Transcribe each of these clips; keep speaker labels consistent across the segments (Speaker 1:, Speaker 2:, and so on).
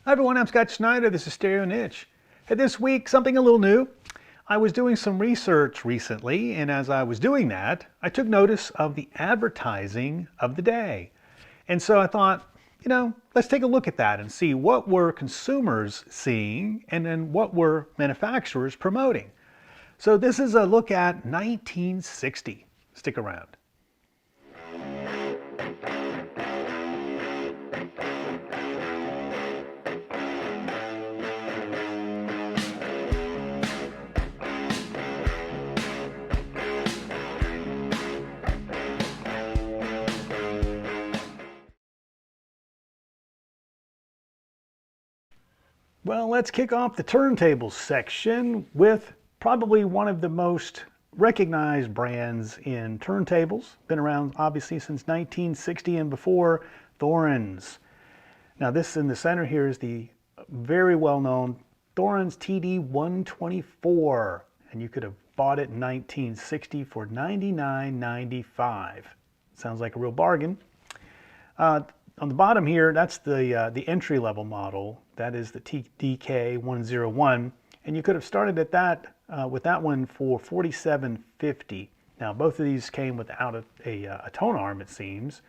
Speaker 1: Hi everyone, I'm Scott Schneider. This is Stereo Niche. Hey, this week, something a little new. I was doing some research recently, and as I was doing that, I took notice of the advertising of the day. And so I thought, let's take a look at that and see what were consumers seeing and then what were manufacturers promoting. So this is a look at 1960. Stick around. Well, let's kick off the turntables section with probably one of the most recognized brands in turntables. Been around obviously since 1960 and before, Thorens. Now this in the center here is the very well-known Thorens TD-124, and you could have bought it in 1960 for $99.95. Sounds like a real bargain. On the bottom here, that's the entry-level model. That is the TDK-101, and you could have started at that with that one for $47.50. Now, both of these came without a tone arm, it seems.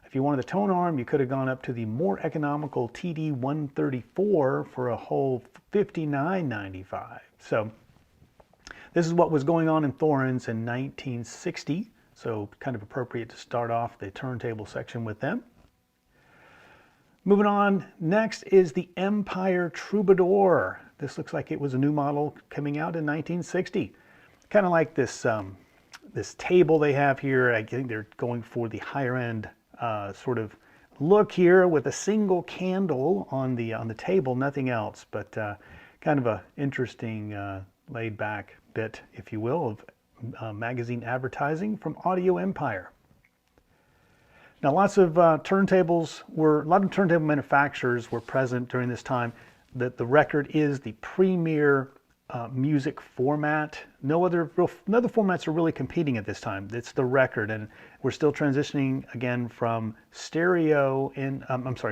Speaker 1: If you wanted a tone arm, you could have gone up to the more economical TD-134 for a whole $59.95. So this is what was going on in Thorens in 1960, so kind of appropriate to start off the turntable section with them. Moving on, next is the Empire Troubadour. This looks like it was a new model coming out in 1960. Kind of like this, this table they have here. I think they're going for the higher end sort of look here with a single candle on the table, nothing else, but kind of a interesting laid back bit, if you will, of magazine advertising from Audio Empire. Now, a lot of turntable manufacturers were present during this time. The record is the premier music format. No other formats are really competing at this time. It's the record, and we're still transitioning again from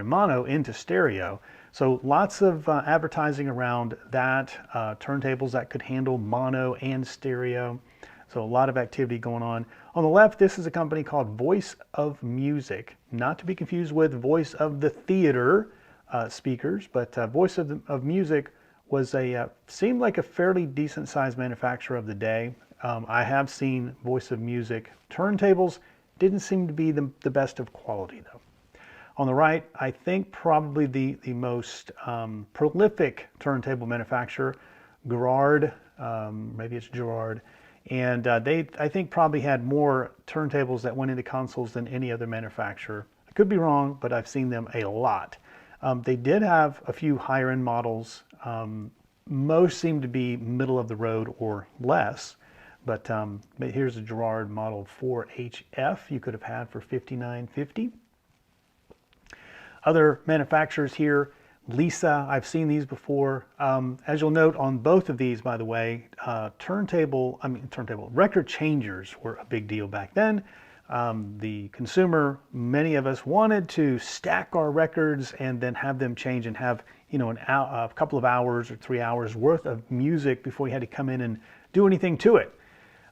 Speaker 1: mono into stereo. So lots of advertising around that, turntables that could handle mono and stereo. So a lot of activity going on. On the left, this is a company called Voice of Music, not to be confused with Voice of the Theater speakers, but Voice of Music was seemed like a fairly decent sized manufacturer of the day. I have seen Voice of Music turntables, didn't seem to be the best of quality though. On the right, I think probably the most prolific turntable manufacturer, Gerard, maybe it's Gerard, and they, I think, probably had more turntables that went into consoles than any other manufacturer. I could be wrong, but I've seen them a lot. They did have a few higher end models. Most seem to be middle of the road or less, but here's a Gerard Model 4HF you could have had for $59.50. Other manufacturers here, Lisa, I've seen these before. As you'll note on both of these, by the way, record changers were a big deal back then. The consumer, many of us wanted to stack our records and then have them change and have, a couple of hours or 3 hours worth of music before you had to come in and do anything to it.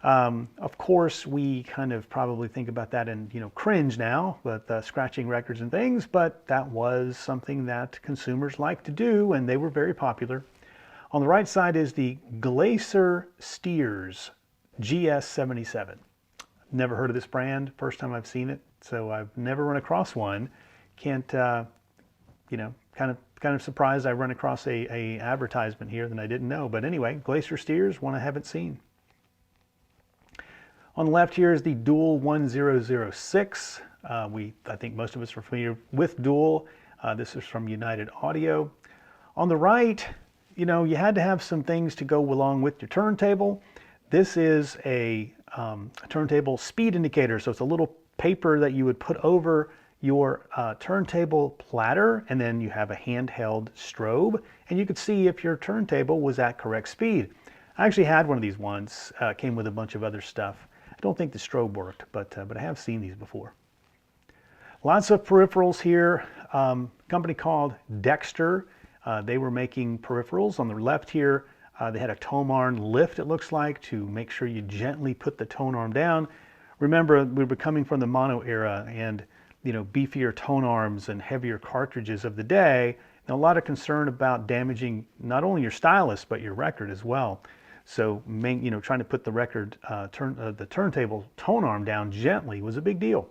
Speaker 1: Of course, we kind of probably think about that and, cringe now with scratching records and things, but that was something that consumers liked to do, and they were very popular. On the right side is the Glacier Steers GS77. Never heard of this brand, first time I've seen it, so I've never run across one. Can't, kind of surprised I run across a advertisement here that I didn't know, but anyway, Glacier Steers, one I haven't seen. On the left here is the Dual 1006. I think most of us are familiar with Dual. This is from United Audio. On the right, you had to have some things to go along with your turntable. This is a turntable speed indicator. So it's a little paper that you would put over your turntable platter, and then you have a handheld strobe, and you could see if your turntable was at correct speed. I actually had one of these once, came with a bunch of other stuff. I don't think the strobe worked, but I have seen these before. Lots of peripherals here. Company called Dexter. They were making peripherals. On the left here, they had a tone arm lift, it looks like, to make sure you gently put the tone arm down. Remember, we were coming from the mono era, and beefier tone arms and heavier cartridges of the day, and a lot of concern about damaging not only your stylus but your record as well. So, trying to put the record the turntable tone arm down gently was a big deal.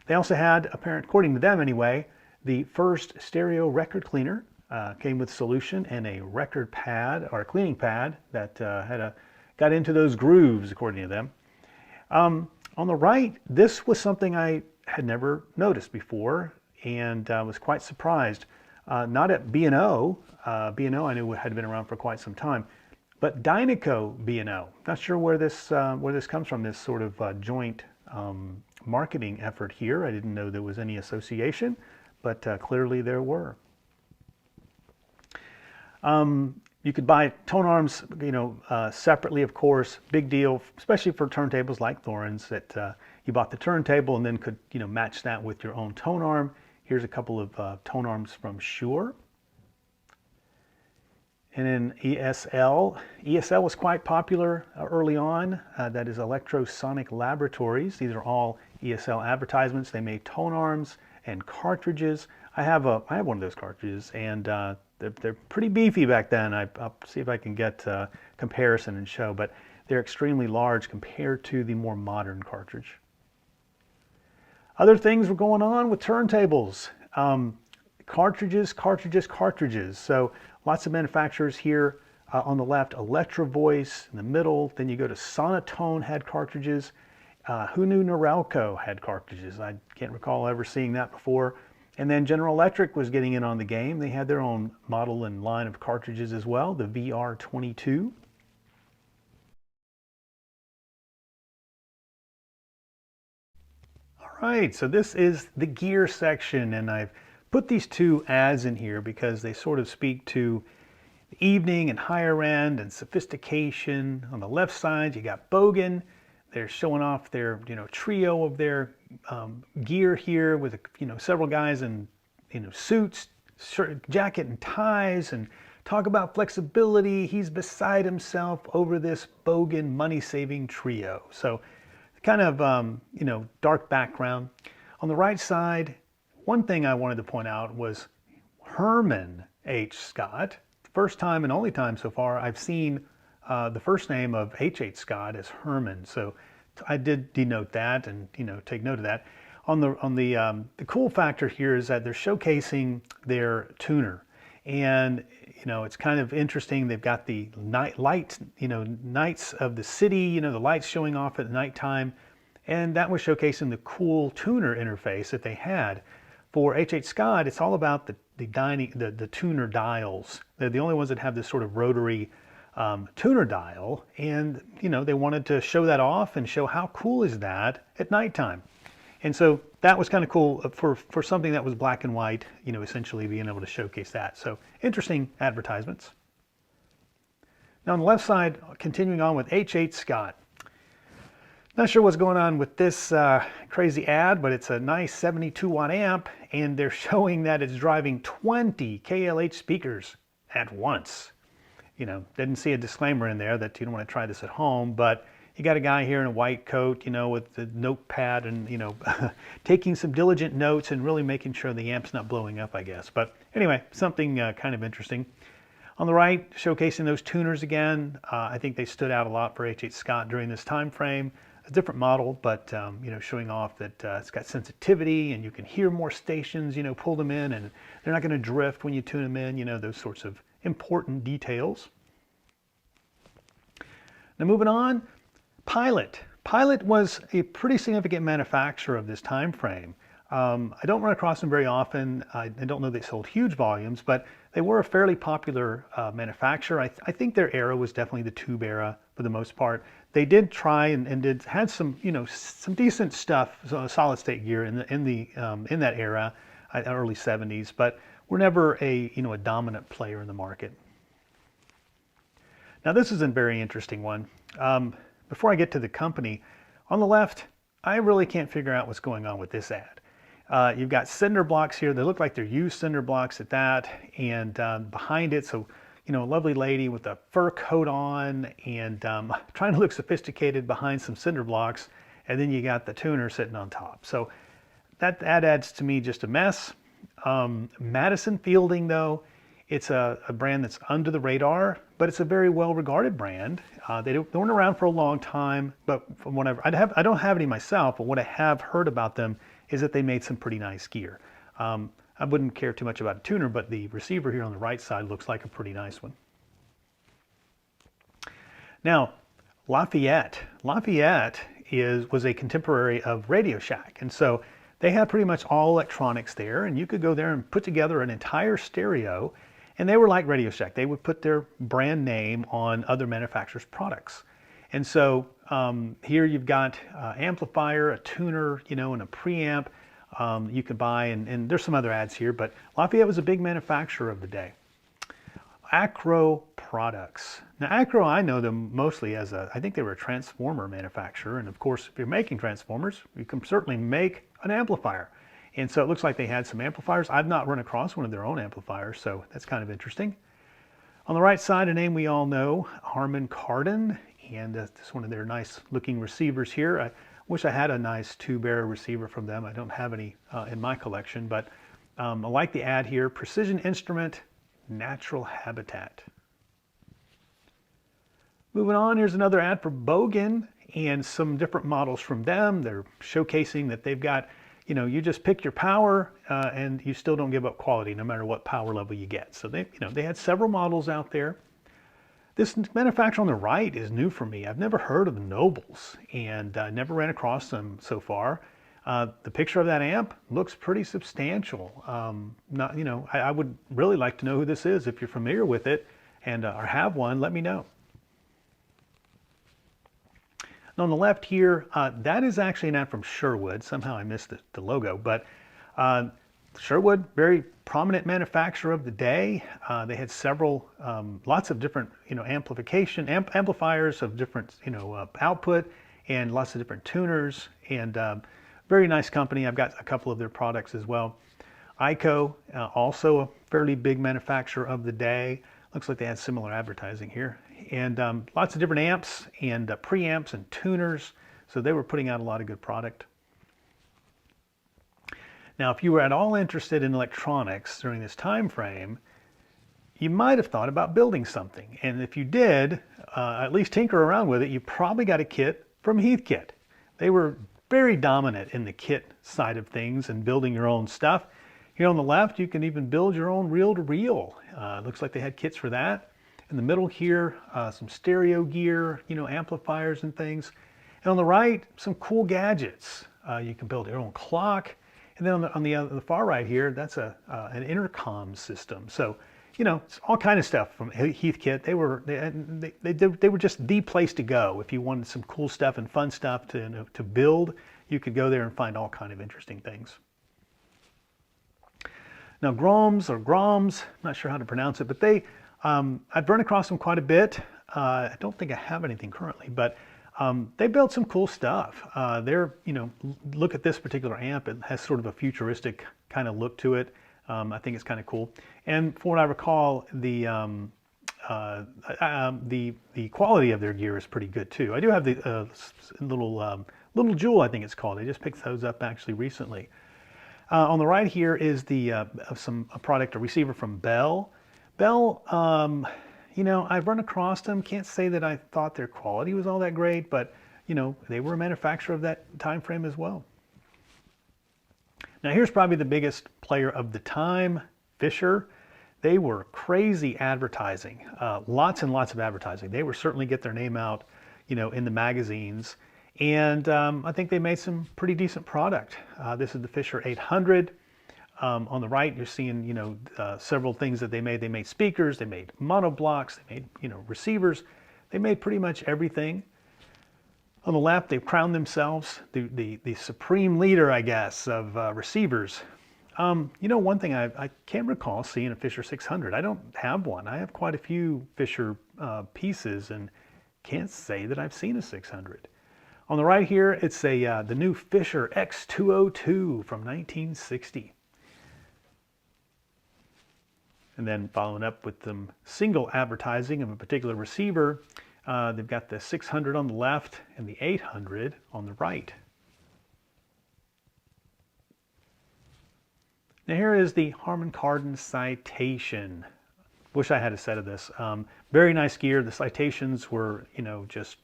Speaker 1: They also had, according to them anyway, the first stereo record cleaner. Came with solution and a record pad or a cleaning pad that got into those grooves, according to them. On the right, this was something I had never noticed before, and was quite surprised. Not at B&O. B&O I knew had been around for quite some time, but Dynaco B&O. Not sure where this comes from. This sort of joint marketing effort here. I didn't know there was any association, but clearly there were. You could buy tone arms, separately, of course. Big deal, especially for turntables like Thorens, that you bought the turntable and then could, match that with your own tone arm. Here's a couple of tone arms from Shure. And then ESL. ESL was quite popular early on. That is Electrosonic Laboratories. These are all ESL advertisements. They made tone arms and cartridges. I have one of those cartridges, and they're pretty beefy back then. I'll see if I can get a comparison and show, but they're extremely large compared to the more modern cartridge. Other things were going on with turntables. Cartridges, cartridges, cartridges. So lots of manufacturers here. On the left, Electro Voice. In the middle, then you go to Sonotone had cartridges. Who knew Norelco had cartridges? I can't recall ever seeing that before. And then General Electric was getting in on the game. They had their own model and line of cartridges as well, the VR22. All right, so this is the gear section, and I've put these two ads in here because they sort of speak to the evening and higher end and sophistication. On the left side, you got Bogan. They're showing off their, trio of their gear here with, several guys in, suits, shirt, jacket, and ties, and talk about flexibility. He's beside himself over this Bogan money-saving trio. So, kind of, dark background. On the right side, one thing I wanted to point out was Herman H. Scott. First time and only time so far I've seen the first name of H.H. Scott as Herman, so I did denote that and take note of that. On the cool factor here is that they're showcasing their tuner, and it's kind of interesting. They've got the nights of the city, the lights showing off at nighttime, and that was showcasing the cool tuner interface that they had. For H.H. Scott, it's all about the tuner dials. They're the only ones that have this sort of rotary tuner dial, and they wanted to show that off and show how cool is that at nighttime. And so that was kind of cool for something that was black and white, essentially being able to showcase that. So interesting advertisements. Now on the left side, continuing on with H.H. Scott. Not sure what's going on with this crazy ad, but it's a nice 72 watt amp, and they're showing that it's driving 20 KLH speakers at once. Didn't see a disclaimer in there that you don't want to try this at home, but you got a guy here in a white coat, with the notepad and, taking some diligent notes and really making sure the amp's not blowing up, I guess. But anyway, something kind of interesting. On the right, showcasing those tuners again. I think they stood out a lot for H.H. Scott during this time frame. A different model, but showing off that it's got sensitivity and you can hear more stations, pull them in, and they're not going to drift when you tune them in, those sorts of important details. Now moving on, Pilot. Pilot was a pretty significant manufacturer of this time frame. I don't run across them very often. I don't know they sold huge volumes, but they were a fairly popular manufacturer. I think their era was definitely the tube era for the most part. They did try and had some some decent stuff, solid state gear in that era, early 70s, but were never a dominant player in the market. Now this is a very interesting one. Before I get to the company, on the left, I really can't figure out what's going on with this ad. You've got cinder blocks here. They look like they're used cinder blocks at that. And behind it, so, a lovely lady with a fur coat on and trying to look sophisticated behind some cinder blocks. And then you got the tuner sitting on top. So that adds to me just a mess. Madison Fielding, though, it's a brand that's under the radar, but it's a very well-regarded brand. They weren't around for a long time, but from what I don't have any myself, but what I have heard about them is that they made some pretty nice gear. I wouldn't care too much about a tuner, but the receiver here on the right side looks like a pretty nice one. Now, Lafayette. Lafayette was a contemporary of Radio Shack, and so they have pretty much all electronics there, and you could go there and put together an entire stereo, and they were like Radio Shack. They would put their brand name on other manufacturers' products. And so here you've got amplifier, a tuner, and a preamp you could buy, and there's some other ads here, but Lafayette was a big manufacturer of the day. Acro Products. Now Acro, I know them mostly as I think they were a transformer manufacturer, and of course if you're making transformers, you can certainly make an amplifier. And so it looks like they had some amplifiers. I've not run across one of their own amplifiers, so that's kind of interesting. On the right side, a name we all know, Harman Kardon, and this is one of their nice looking receivers here. I wish I had a nice two-bearer receiver from them. I don't have any in my collection, but I like the ad here. Precision Instrument, Natural Habitat. Moving on, here's another ad for Bogan and some different models from them. They're showcasing that they've got, you just pick your power and you still don't give up quality no matter what power level you get. So they had several models out there. This manufacturer on the right is new for me. I've never heard of the Nobles and never ran across them so far. The picture of that amp looks pretty substantial. I would really like to know who this is. If you're familiar with it and or have one, let me know. And on the left here, that is actually an ad from Sherwood. Somehow I missed the logo, but Sherwood, very prominent manufacturer of the day. They had several, lots of different, amplifiers of different, output, and lots of different tuners, and very nice company. I've got a couple of their products as well. ICO, also a fairly big manufacturer of the day. Looks like they had similar advertising here. And lots of different amps and preamps and tuners. So they were putting out a lot of good product. Now, if you were at all interested in electronics during this time frame, you might have thought about building something. And if you did, at least tinker around with it, you probably got a kit from Heathkit. They were very dominant in the kit side of things and building your own stuff. Here on the left, you can even build your own reel-to-reel. Looks like they had kits for that. In the middle here, some stereo gear, amplifiers and things. And on the right, some cool gadgets. You can build your own clock. And then on the far right here, that's an intercom system. So, it's all kind of stuff from Heathkit. They were just the place to go if you wanted some cool stuff and fun stuff to build. You could go there and find all kind of interesting things. Now Groms, I'm not sure how to pronounce it, but I've run across them quite a bit. I don't think I have anything currently, but they built some cool stuff. Look at this particular amp. It has sort of a futuristic kind of look to it. I think it's kind of cool. And from what I recall, the quality of their gear is pretty good too. I do have the little Jewel, I think it's called. I just picked those up actually recently. On the right here is a receiver from Bell. Bell, I've run across them. Can't say that I thought their quality was all that great, but they were a manufacturer of that time frame as well. Now here's probably the biggest player of the time, Fisher. They were crazy advertising, lots and lots of advertising. They were certainly get their name out, in the magazines. And I think they made some pretty decent product. This is the Fisher 800. On the right, you're seeing, several things that they made. They made speakers, they made monoblocks, they made, receivers. They made pretty much everything. On the left, they've crowned themselves the supreme leader, I guess, of receivers. One thing I can't recall seeing a Fisher 600. I don't have one. I have quite a few Fisher pieces and can't say that I've seen a 600. On the right here, it's the new Fisher X202 from 1960. And then following up with some single advertising of a particular receiver, they've got the 600 on the left and the 800 on the right. Now here is the Harman Kardon Citation. Wish I had a set of this. Very nice gear. The Citations were, just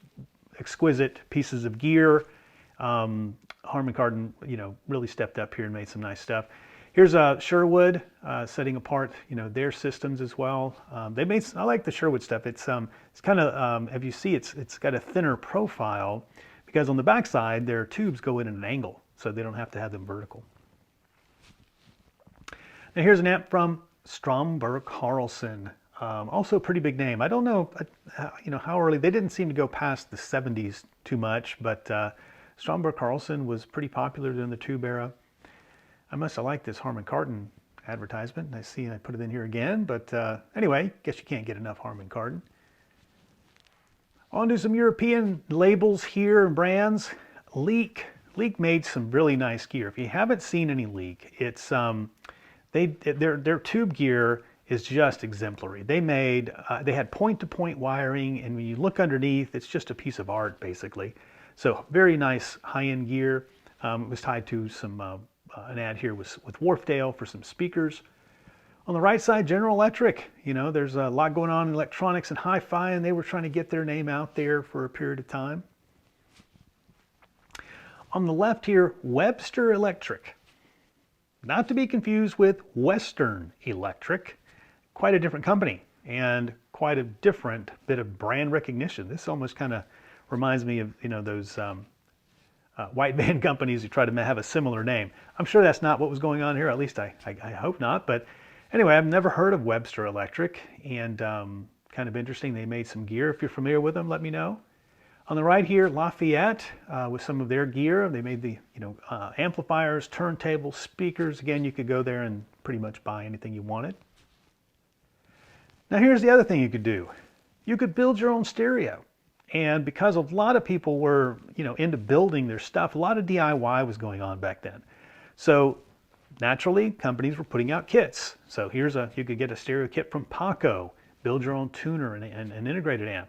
Speaker 1: exquisite pieces of gear. Harman Kardon, really stepped up here and made some nice stuff. Here's Sherwood setting apart, their systems as well. I like the Sherwood stuff. It's kind of, if you see, it's got a thinner profile because on the backside their tubes go in at an angle, so they don't have to have them vertical. Now here's an amp from Stromberg Carlson. Also a pretty big name. I don't know, how early. They didn't seem to go past the 70s too much, but Stromberg Carlson was pretty popular during the tube era. I must have liked this Harman Kardon advertisement. I see I put it in here again, but anyway, guess you can't get enough Harman Kardon. On to some European labels here and brands. Leek made some really nice gear. If you haven't seen any Leek, it's their tube gear is just exemplary. They had point-to-point wiring, and when you look underneath, it's just a piece of art basically. So very nice high-end gear. It was tied to some an ad here with Wharfdale for some speakers. On the right side, General Electric. There's a lot going on in electronics and hi-fi, and they were trying to get their name out there for a period of time. On the left here, Webster Electric. Not to be confused with Western Electric. Quite a different company and quite a different bit of brand recognition. This almost kind of reminds me of, those white van companies who try to have a similar name. I'm sure that's not what was going on here, at least I hope not. But anyway, I've never heard of Webster Electric, and kind of interesting. They made some gear. If you're familiar with them, let me know. On the right here, Lafayette with some of their gear. They made the amplifiers, turntables, speakers. Again, you could go there and pretty much buy anything you wanted. Now here's the other thing you could do. You could build your own stereo. And because a lot of people were, into building their stuff, a lot of DIY was going on back then. So naturally, companies were putting out kits. So you could get a stereo kit from Paco, build your own tuner and an integrated amp.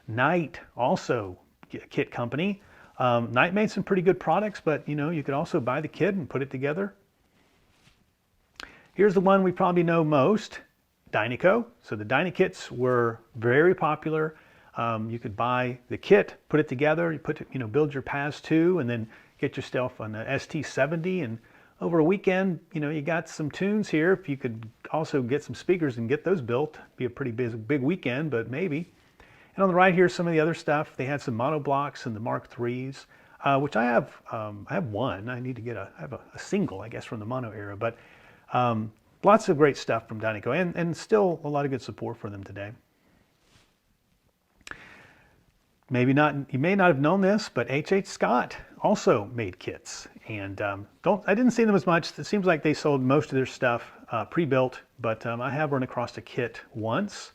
Speaker 1: Knight, also a kit company. Knight made some pretty good products, but you could also buy the kit and put it together. Here's the one we probably know most, Dynaco. So the Dynakits were very popular. You could buy the kit, put it together, build your PAS2, and then get yourself an ST70. And over a weekend, you got some tunes here. If you could also get some speakers and get those built, be a pretty big weekend, but maybe. And on the right here, some of the other stuff. They had some mono blocks and the Mark IIIs, which I have. I have one. I need to get a single, I guess, from the mono era. But lots of great stuff from Dynaco, and still a lot of good support for them today. Maybe not. You may not have known this, but H.H. Scott also made kits, and I didn't see them as much. It seems like they sold most of their stuff pre-built, but I have run across a kit once.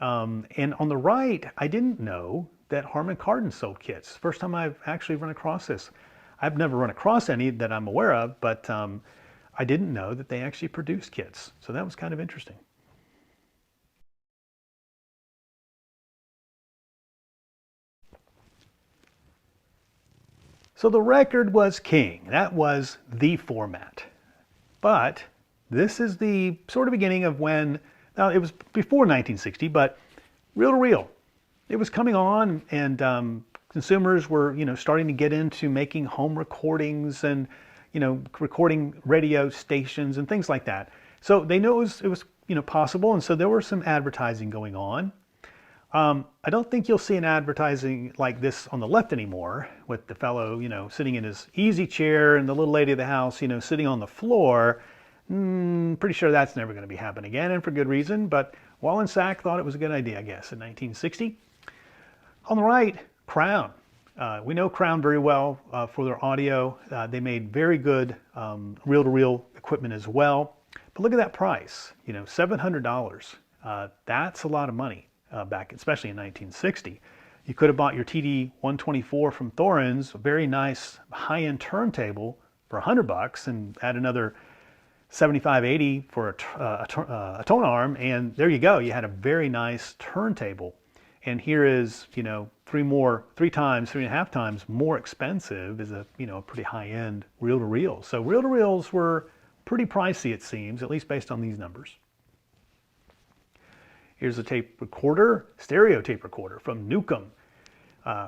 Speaker 1: And on the right, I didn't know that Harman Kardon sold kits. First time I've actually run across this. I've never run across any that I'm aware of, but I didn't know that they actually produced kits. So that was kind of interesting. So the record was king. That was the format. But this is the sort of beginning of when, now it was before 1960, but reel-to-reel. It was coming on, and consumers were, starting to get into making home recordings and, recording radio stations and things like that. So they knew it was possible, and so there was some advertising going on. I don't think you'll see an advertising like this on the left anymore, with the fellow, sitting in his easy chair and the little lady of the house, sitting on the floor. Pretty sure that's never going to be happening again, and for good reason. But Wallensack thought it was a good idea, I guess, in 1960. On the right, Crown. We know Crown very well for their audio. They made very good reel-to-reel equipment as well. But look at that price, $700. That's a lot of money back, especially in 1960. You could have bought your TD-124 from Thorens, a very nice high-end turntable for $100 and add another 75, 80 for a tone arm, and there you go. You had a very nice turntable. And here is, you know, three and a half times more expensive is a, you know, a pretty high-end reel-to-reel. So reel-to-reels were pretty pricey, it seems, at least based on these numbers. Here's a tape recorder, stereo tape recorder from Newcomb.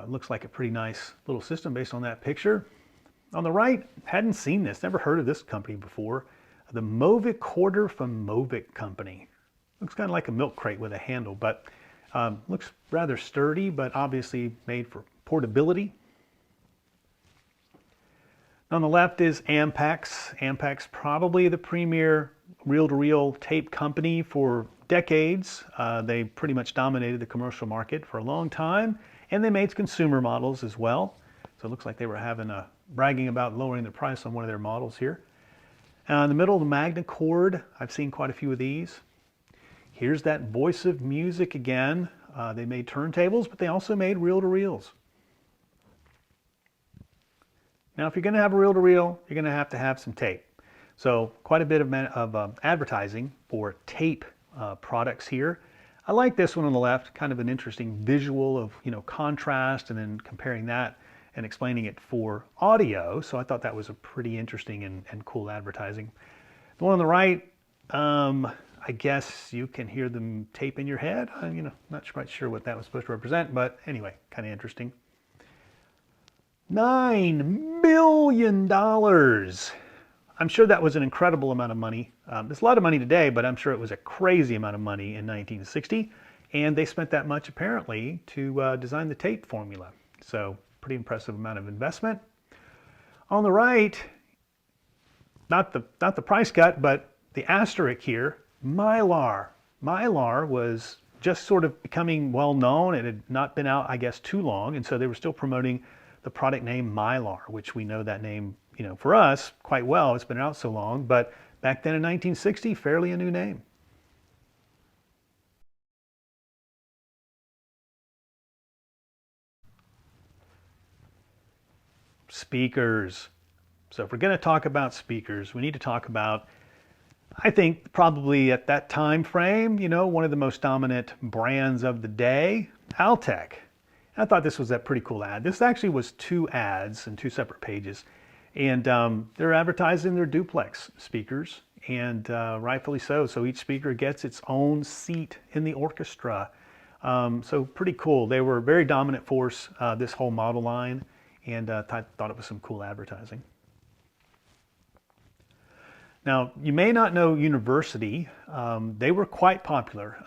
Speaker 1: Looks like a pretty nice little system based on that picture. On the right, hadn't seen this, never heard of this company before. The Movicorder from Movic Company. Looks kind of like a milk crate with a handle, but looks rather sturdy, but obviously made for portability. On the left is Ampex. Ampex, probably the premier reel-to-reel tape company for decades. They pretty much dominated the commercial market for a long time, and they made consumer models as well. So it looks like they were bragging about lowering the price on one of their models here. In the middle, the Magnacord. I've seen quite a few of these. Here's that Voice of Music again. They made turntables, but they also made reel-to-reels. Now, if you're going to have a reel-to-reel, you're going to have some tape. So quite a bit of advertising for tape products here. I like this one on the left, kind of an interesting visual of, you know, contrast and then comparing that and explaining it for audio. So I thought that was a pretty interesting and cool advertising. The one on the right, I guess you can hear them tape in your head. I'm, you know, not quite sure what that was supposed to represent, but anyway, kind of interesting. $9 million. I'm sure that was an incredible amount of money. It's a lot of money today, but I'm sure it was a crazy amount of money in 1960. And they spent that much apparently to design the tape formula. So pretty impressive amount of investment. On the right, not the price cut, but the asterisk here, Mylar. Mylar was just sort of becoming well known. It had not been out, I guess, too long, and so they were still promoting the product name Mylar, which we know that name, you know, for us quite well. It's been out so long, but back then in 1960, fairly a new name. Speakers. So if we're going to talk about speakers, we need to talk about, I think, probably at that time frame, you know, one of the most dominant brands of the day, Altec. I thought this was a pretty cool ad. This actually was two ads in two separate pages. And they're advertising their duplex speakers, and rightfully so. So each speaker gets its own seat in the orchestra. So pretty cool. They were a very dominant force, this whole model line, and I thought it was some cool advertising. Now, you may not know University. They were quite popular.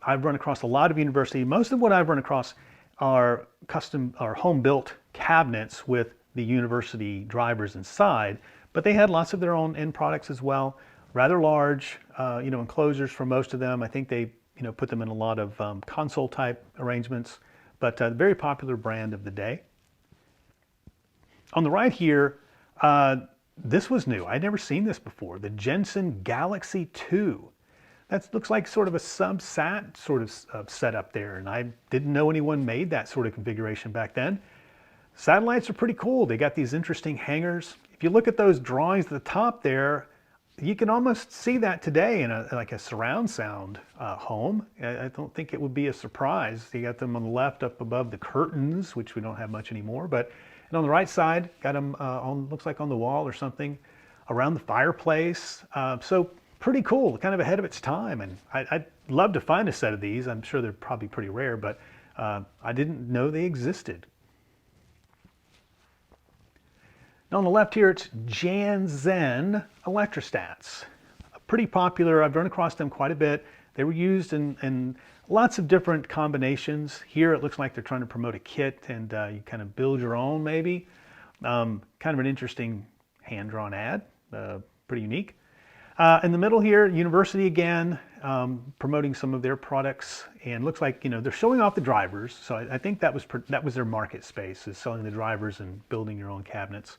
Speaker 1: I've run across a lot of University. Most of what I've run across are custom or home-built cabinets with the University drivers inside, but they had lots of their own end products as well. Rather large, you know, enclosures for most of them. I think they, you know, put them in a lot of console-type arrangements, but a very popular brand of the day. On the right here, this was new. I'd never seen this before. The Jensen Galaxy 2. That looks like sort of a subsat sort of setup there, and I didn't know anyone made that sort of configuration back then. Satellites are pretty cool. They got these interesting hangers. If you look at those drawings at the top there, you can almost see that today in like a surround sound home. I don't think it would be a surprise. You got them on the left up above the curtains, which we don't have much anymore, but and on the right side, got them on, looks like on the wall or something, around the fireplace. So pretty cool, kind of ahead of its time. And I'd love to find a set of these. I'm sure they're probably pretty rare, but I didn't know they existed. Now on the left here, it's Janzen electrostats. Pretty popular. I've run across them quite a bit. They were used in lots of different combinations. Here it looks like they're trying to promote a kit, and you kind of build your own maybe. Kind of an interesting hand-drawn ad, pretty unique. In the middle here, University again, promoting some of their products, and looks like, you know, they're showing off the drivers. So I think that was their market space, is selling the drivers and building your own cabinets.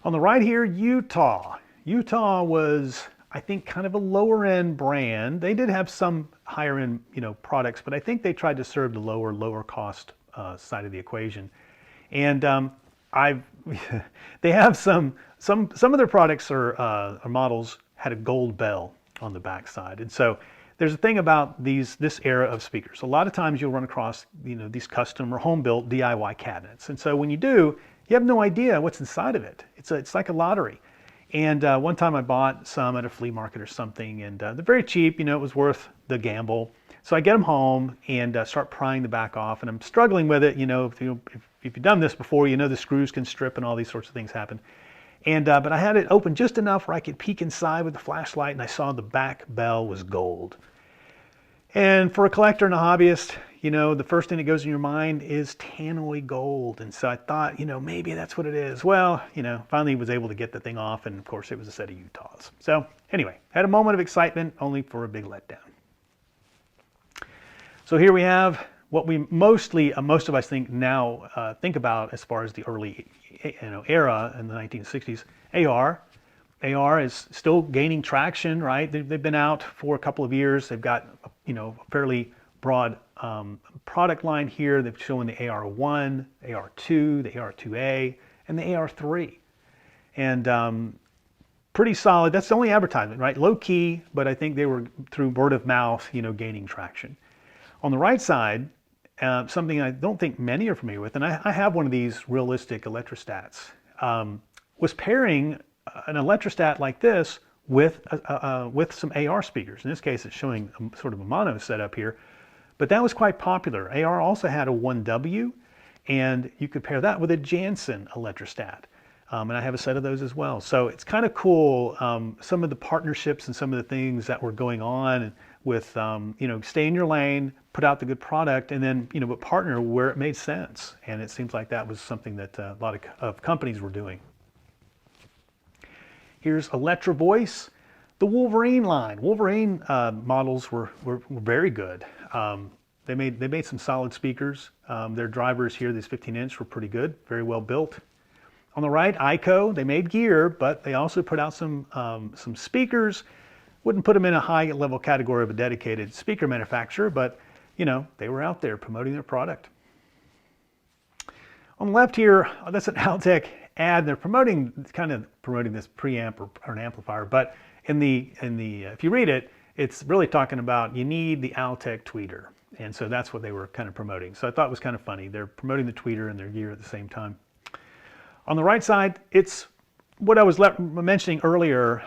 Speaker 1: On the right here, Utah. Utah was, I think, kind of a lower end brand. They did have some higher end, you know, products, but I think they tried to serve the lower cost side of the equation. And I've they have some of their products or models had a gold bell on the backside, and so there's a thing about this era of speakers. A lot of times you'll run across these custom or home built DIY cabinets, and so when you do, you have no idea what's inside of it. It's like a lottery. And one time I bought some at a flea market or something, and they're very cheap. It was worth the gamble. So I get them home and start prying the back off, and I'm struggling with it. If you've done this before, the screws can strip and all these sorts of things happen. And but I had it open just enough where I could peek inside with the flashlight, and I saw the back bell was gold. And for a collector and a hobbyist, the first thing that goes in your mind is tannoy gold. And so I thought, maybe that's what it is. Well, finally was able to get the thing off, and of course it was a set of Utahs. So anyway, had a moment of excitement, only for a big letdown. So here we have what we most of us think about as far as the early era in the 1960s. AR is still gaining traction, right? They've been out for a couple of years. They've got a fairly broad product line here. They've shown the AR1, AR2, the AR2A, and the AR3. And pretty solid. That's the only advertisement, right? Low key, but I think they were through word of mouth, gaining traction. On the right side, something I don't think many are familiar with, and I have one of these realistic electrostats, was pairing an electrostat like this with some AR speakers. In this case, it's showing sort of a mono setup here, but that was quite popular. AR also had a 1W, and you could pair that with a Janssen electrostat. And I have a set of those as well. So it's kind of cool, some of the partnerships and some of the things that were going on with, stay in your lane, put out the good product, and then, but partner where it made sense. And it seems like that was something that a lot of companies were doing. Here's Electro Voice, the Wolverine line. Wolverine models were very good. They made some solid speakers. Their drivers here, these 15-inch, were pretty good, very well built. On the right, Ico, they made gear, but they also put out some speakers. Wouldn't put them in a high-level category of a dedicated speaker manufacturer, but they were out there promoting their product. On the left here, that's an Altec ad. They're promoting this preamp or an amplifier, but if you read it, it's really talking about you need the Altec tweeter, and so that's what they were kind of promoting. So I thought it was kind of funny. They're promoting the tweeter and their gear at the same time. On the right side, it's what I was mentioning earlier.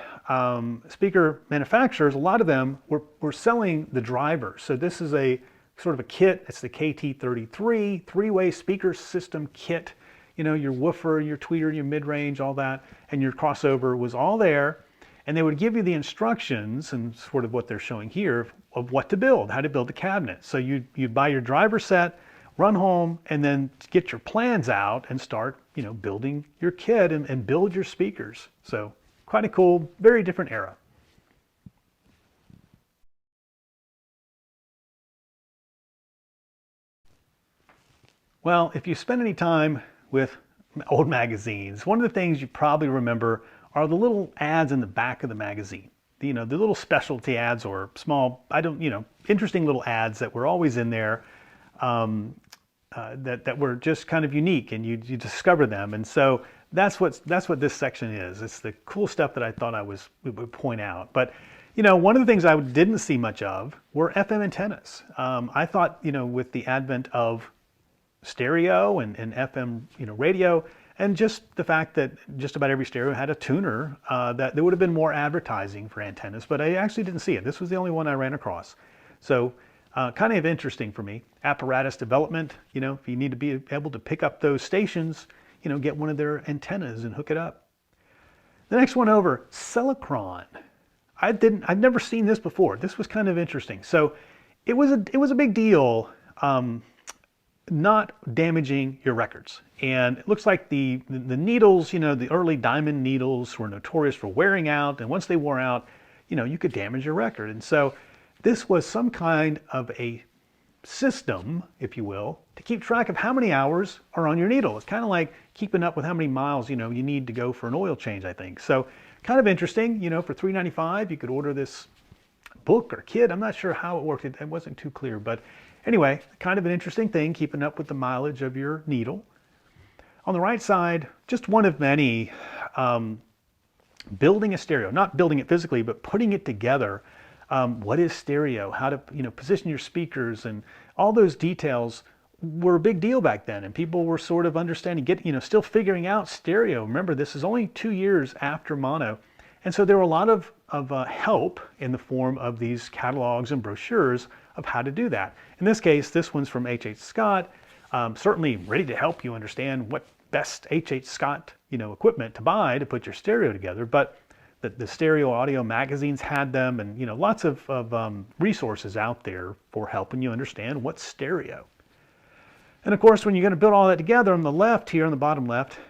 Speaker 1: Speaker manufacturers, a lot of them were selling the drivers. So this is a sort of a kit. It's the KT33 three-way speaker system kit. Your woofer, your tweeter, your mid-range, all that, and your crossover was all there. And they would give you the instructions and sort of what they're showing here of what to build, how to build the cabinet. So you'd buy your driver set, run home, and then get your plans out and start, building your kit and build your speakers. So quite a cool, very different era. Well, if you spend any time with old magazines, one of the things you probably remember are the little ads in the back of the magazine. The little specialty ads or small, interesting little ads that were always in there. That were just kind of unique, and you discover them. And so that's what this section is. It's the cool stuff that I thought would point out. But one of the things I didn't see much of were FM antennas. I thought with the advent of stereo and FM radio, and just the fact that just about every stereo had a tuner, that there would have been more advertising for antennas, but I actually didn't see it. This was the only one I ran across. So kind of interesting for me. Apparatus development, if you need to be able to pick up those stations, get one of their antennas and hook it up. The next one over, Celicron. I'd never seen this before. This was kind of interesting. So it was a big deal, not damaging your records. And it looks like the needles, the early diamond needles were notorious for wearing out. And once they wore out, you could damage your record. And so this was some kind of a system, if you will, to keep track of how many hours are on your needle. It's kind of like keeping up with how many miles, you need to go for an oil change, I think. So kind of interesting, for $3.95, you could order this book or kit. I'm not sure how it worked. It wasn't too clear, but anyway, kind of an interesting thing, keeping up with the mileage of your needle. On the right side, just one of many, building a stereo, not building it physically, but putting it together. What is stereo? How to position your speakers, and all those details were a big deal back then, and people were sort of understanding, still figuring out stereo. Remember, this is only 2 years after mono, and so there were a lot of help in the form of these catalogs and brochures of how to do that. In this case, this one's from H.H. Scott, certainly ready to help you understand what best H.H. Scott equipment to buy to put your stereo together. But the stereo audio magazines had them, and lots of resources out there for helping you understand what's stereo. And of course, when you're going to build all that together, on the left here, on the bottom left,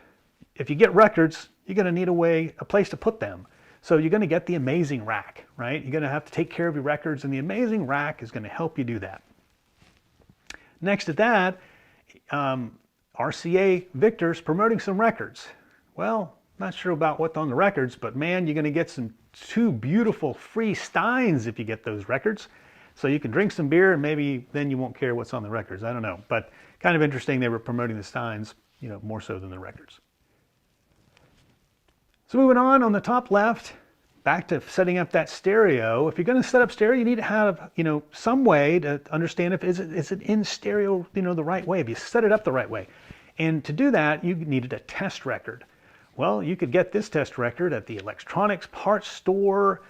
Speaker 1: if you get records, you're going to need a place to put them. So you're going to get the Amazing Rack, right? You're going to have to take care of your records, and the Amazing Rack is going to help you do that. Next to that, RCA Victor's promoting some records. Well, not sure about what's on the records, but man, you're going to get two beautiful free Steins if you get those records. So you can drink some beer, and maybe then you won't care what's on the records. I don't know, but kind of interesting they were promoting the Steins, more so than the records. So moving on the top left, back to setting up that stereo. If you're going to set up stereo, you need to have some way to understand if is it in stereo the right way, if you set it up the right way. And to do that, you needed a test record. Well, you could get this test record at the electronics parts store,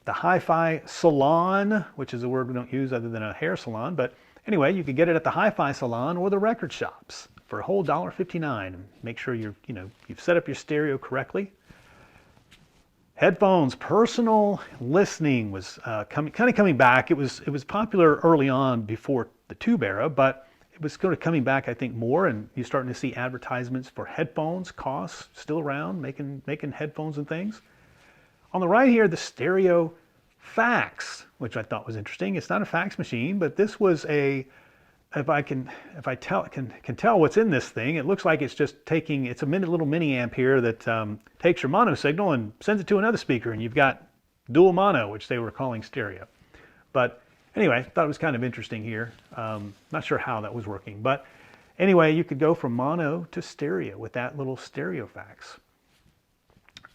Speaker 1: the hi-fi salon, which is a word we don't use other than a hair salon, but anyway, you could get it at the hi-fi salon or the record shops for a whole $1.59. And make sure you've set up your stereo correctly. Headphones, personal listening was coming back. It was popular early on before the tube era, but it was sort of coming back, I think, more, and you're starting to see advertisements for headphones, costs still around, making headphones and things. On the right here, the stereo fax, which I thought was interesting. It's not a fax machine, but this was if I can tell what's in this thing, it looks like it's just it's a little mini amp here that takes your mono signal and sends it to another speaker, and you've got dual mono, which they were calling stereo. But anyway, I thought it was kind of interesting here. Not sure how that was working, but anyway, you could go from mono to stereo with that little stereo fax.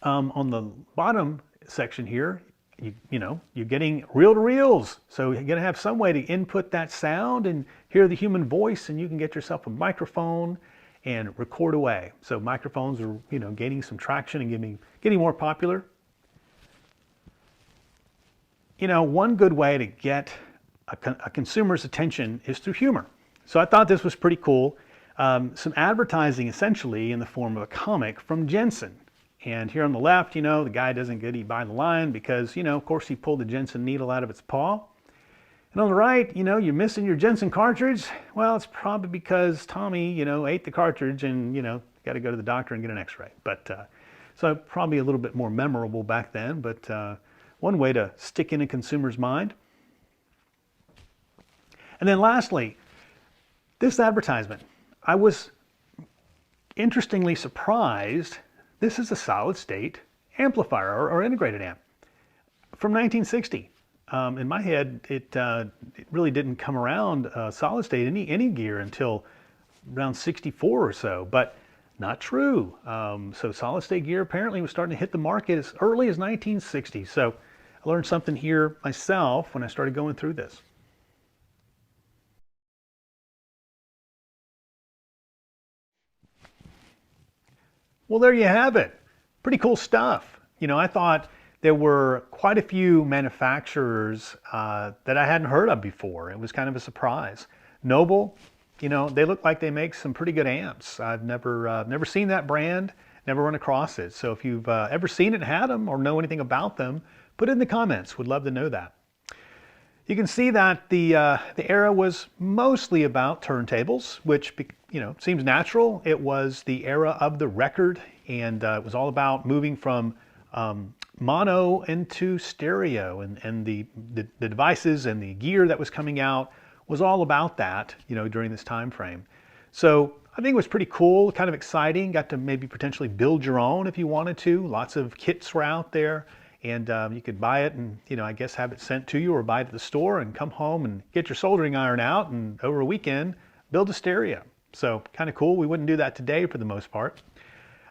Speaker 1: On the bottom section here, you're getting reel-to-reels. So you're going to have some way to input that sound and hear the human voice, and you can get yourself a microphone and record away. So microphones are, gaining some traction and getting more popular. One good way to get a consumer's attention is through humor. So I thought this was pretty cool. Some advertising essentially in the form of a comic from Jensen. And here on the left, the guy doesn't get eaten by the lion because, of course, he pulled the Jensen needle out of its paw. And on the right, you're missing your Jensen cartridge. Well, it's probably because Tommy, ate the cartridge and, got to go to the doctor and get an x-ray. But so probably a little bit more memorable back then, but one way to stick in a consumer's mind. And then lastly, this advertisement. I was interestingly surprised. This is a solid state amplifier or integrated amp from 1960. In my head, it really didn't come around solid state any gear until around 64 or so, but not true. So solid state gear apparently was starting to hit the market as early as 1960. So I learned something here myself when I started going through this. Well, there you have it. Pretty cool stuff. I thought there were quite a few manufacturers that I hadn't heard of before. It was kind of a surprise. Noble, they look like they make some pretty good amps. I've never seen that brand, never run across it. So if you've ever seen it, had them, or know anything about them, put it in the comments. Would love to know that. You can see that the era was mostly about turntables, which seems natural. It was the era of the record, and it was all about moving from mono into stereo, and the devices and the gear that was coming out was all about that, during this time frame. So I think it was pretty cool, kind of exciting. Got to maybe potentially build your own if you wanted to. Lots of kits were out there, And you could buy it and, I guess have it sent to you, or buy it at the store and come home and get your soldering iron out and over a weekend build a stereo. So kind of cool. We wouldn't do that today for the most part.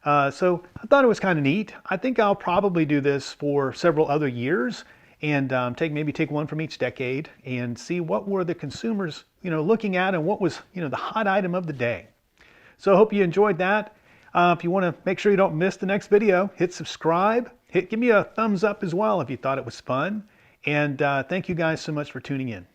Speaker 1: So I thought it was kind of neat. I think I'll probably do this for several other years and maybe take one from each decade and see what were the consumers, looking at, and what was, the hot item of the day. So I hope you enjoyed that. If you want to make sure you don't miss the next video, hit subscribe. Give me a thumbs up as well if you thought it was fun. And thank you guys so much for tuning in.